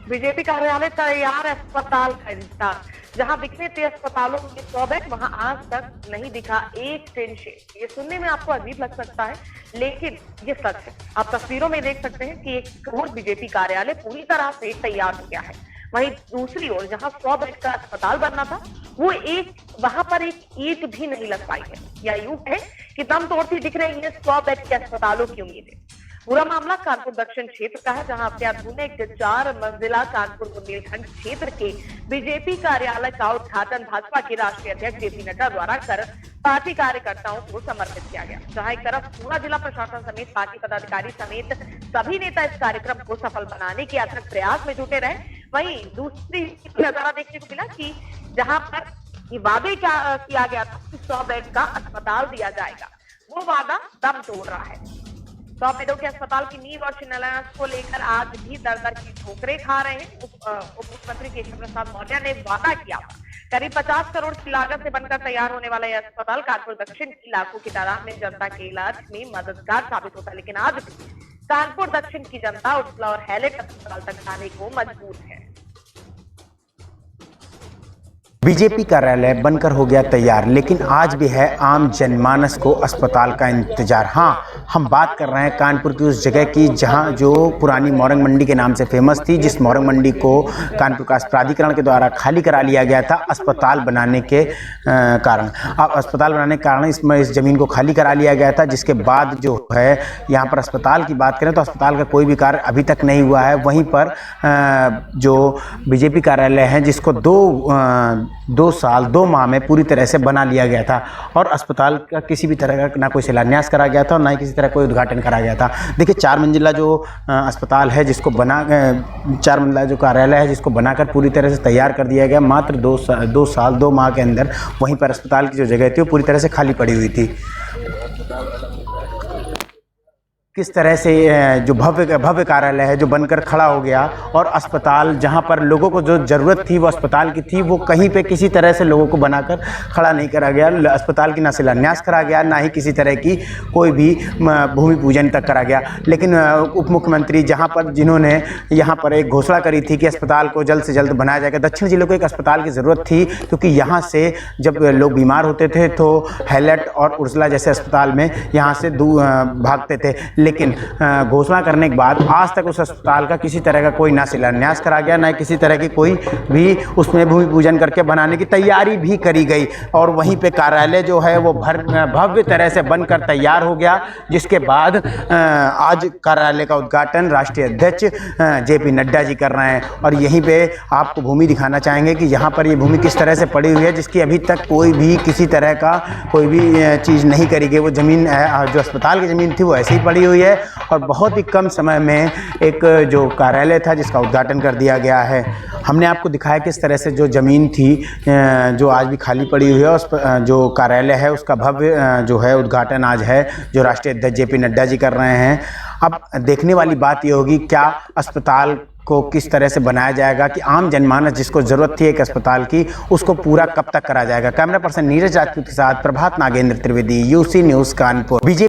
BJP कार्यालय तैयार, अस्पताल का इंतजार। जहां दिखने थे अस्पतालों में 100 बेड, वहां आज तक नहीं दिखा एक टिन शेड। ये सुनने में आपको अजीब लग सकता है, लेकिन ये सच है। आप तस्वीरों में देख सकते हैं कि एक करोड़ बीजेपी कार्यालय पूरी तरह से तैयार हो गया है। वहीं दूसरी ओर जहां 100 बेड का अस्पताल बनना था, वहां पर एक ईंट भी नहीं लग पाई है। या यूं है कि दम तोड़ती दिख रही है 100 बेड के अस्पतालों की उम्मीदें। पूरा मामला कानपुर दक्षिण क्षेत्र का है, जहां अत्याधुनिक 4 मंजिला कानपुर बुंदेलखंड क्षेत्र के बीजेपी कार्यालय का उद्घाटन भाजपा के राष्ट्रीय अध्यक्ष जेपी नड्डा द्वारा कर पार्टी कार्यकर्ताओं को समर्पित किया गया। जहां एक तरफ पूरा जिला प्रशासन समेत पार्टी पदाधिकारी समेत सभी नेता इस कार्यक्रम को सफल बनाने के अथक प्रयास में जुटे रहे, वहीं दूसरी नजारा देखने को मिला कि जहां पर ये वादे क्या किया गया था कि 100 बेड का अस्पताल दिया जाएगा, वो वादा दम तोड़ रहा है। 100 बेडों के अस्पताल की नींव और शिलान्यास को लेकर आज भी दर दर की ठोकरें खा रहे हैं। उप मुख्यमंत्री केशव प्रसाद मौर्य ने वादा किया था करीब 50 करोड़ की लागत से बनकर तैयार होने वाला यह अस्पताल कानपुर दक्षिण की लाखों की तादाद में जनता के इलाज में मददगार साबित होता, लेकिन आज भी कानपुर दक्षिण की जनता उजला और हैलेट अस्पताल तक जाने को मजबूर है। बीजेपी कार्यालय बनकर हो गया तैयार, लेकिन आज भी है आम जनमानस को अस्पताल का इंतजार। हाँ, हम बात कर रहे हैं कानपुर की उस जगह की जहां जो पुरानी मोरंग मंडी के नाम से फेमस थी, जिस मोरंग मंडी को कानपुर विकास प्राधिकरण के द्वारा खाली करा लिया गया था अस्पताल बनाने के कारण। अब अस्पताल बनाने के कारण इस ज़मीन को खाली करा लिया गया था, जिसके बाद जो है यहाँ पर अस्पताल की बात करें तो अस्पताल का कोई भी कार्य अभी तक नहीं हुआ है। वहीं पर जो बीजेपी कार्यालय है, जिसको 2 साल 2 माह में पूरी तरह से बना लिया गया था और अस्पताल का किसी भी तरह का ना कोई शिलान्यास करा गया था और ना ही किसी तरह कोई उद्घाटन करा गया था। देखिए, 4 मंजिला जो अस्पताल है, जिसको 4 मंजिला जो कार्यालय है, जिसको बनाकर पूरी तरह से तैयार कर दिया गया मात्र 2 साल 2 माह के अंदर। वहीं पर अस्पताल की जो जगह थी वो पूरी तरह से खाली पड़ी हुई थी। किस तरह से जो भव्य कार्यालय है जो बनकर खड़ा हो गया और अस्पताल जहां पर लोगों को जो ज़रूरत थी वो अस्पताल की थी, वो कहीं पे किसी तरह से लोगों को बनाकर खड़ा नहीं करा गया। अस्पताल की ना शिलान्यास करा गया, ना ही किसी तरह की कोई भी भूमि पूजन तक करा गया। लेकिन उप मुख्यमंत्री जिन्होंने यहाँ पर एक घोषणा करी थी कि अस्पताल को जल्द से जल्द बनाया जाएगा। दक्षिण जिले को एक अस्पताल की ज़रूरत थी, क्योंकि यहाँ से जब लोग बीमार होते थे तो हैलेट और उर्सला जैसे अस्पताल में यहाँ से भागते थे। लेकिन घोषणा करने के बाद आज तक उस अस्पताल का किसी तरह का कोई ना शिलान्यास करा गया, ना किसी तरह की कोई भी उसमें भूमि पूजन करके बनाने की तैयारी भी करी गई। और वहीं पे कार्यालय जो है वो भव्य तरह से बनकर तैयार हो गया, जिसके बाद आज कार्यालय का उद्घाटन राष्ट्रीय अध्यक्ष जेपी नड्डा जी कर रहे हैं। और यहीं पे आपको भूमि दिखाना चाहेंगे कि यहाँ पर ये भूमि किस तरह से पड़ी हुई है, जिसकी अभी तक कोई भी किसी तरह का कोई भी चीज़ नहीं करी गई। वो ज़मीन जो अस्पताल की ज़मीन थी वो ऐसे ही पड़ी हुई है और बहुत ही कम समय में एक जो कार्यालय था जिसका उद्घाटन कर दिया गया है। हमने आपको दिखाया किस तरह से जो ज़मीन थी जो आज भी खाली पड़ी हुई है, उस जो कार्यालय है उसका भव्य जो है उद्घाटन आज है, जो राष्ट्रीय अध्यक्ष जेपी नड्डा जी कर रहे हैं। अब देखने वाली बात ये होगी क्या अस्पताल को किस तरह से बनाया जाएगा कि आम जनमानस जिसको ज़रूरत थी एक अस्पताल की, उसको पूरा कब तक करा जाएगा। कैमरा पर्सन नीरज राजपूत के साथ Prabhat Nagendra Trivedi, UC news Kanpur. BJP